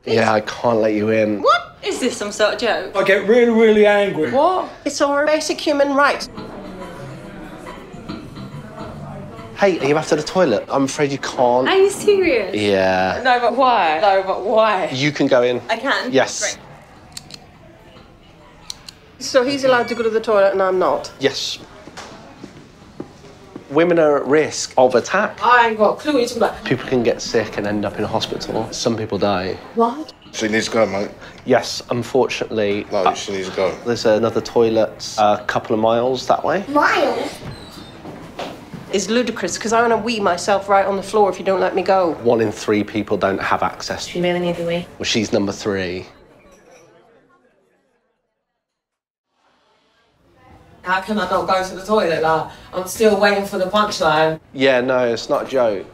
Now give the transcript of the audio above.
Yeah, I can't let you in. What? Is this some sort of joke? I get really, really angry. What? It's our basic human right. Hey, are you after the toilet? I'm afraid you can't. Are you serious? Yeah. No, but why? No, but why? You can go in. I can? Yes. Great. So he's allowed to go to the toilet and I'm not? Yes. Women are at risk of attack. I ain't got a clue what you're talking about. People can get sick and end up in a hospital. Some people die. What? She needs to go, mate. Yes, unfortunately. No, she needs to go. There's another toilet a couple of miles that way. Miles? It's ludicrous because I want to wee myself right on the floor if you don't let me go. 1 in 3 people don't have access. You really need the wee. Well, she's number 3. How can I not go to the toilet? Like, I'm still waiting for the punchline. Yeah, no, it's not a joke.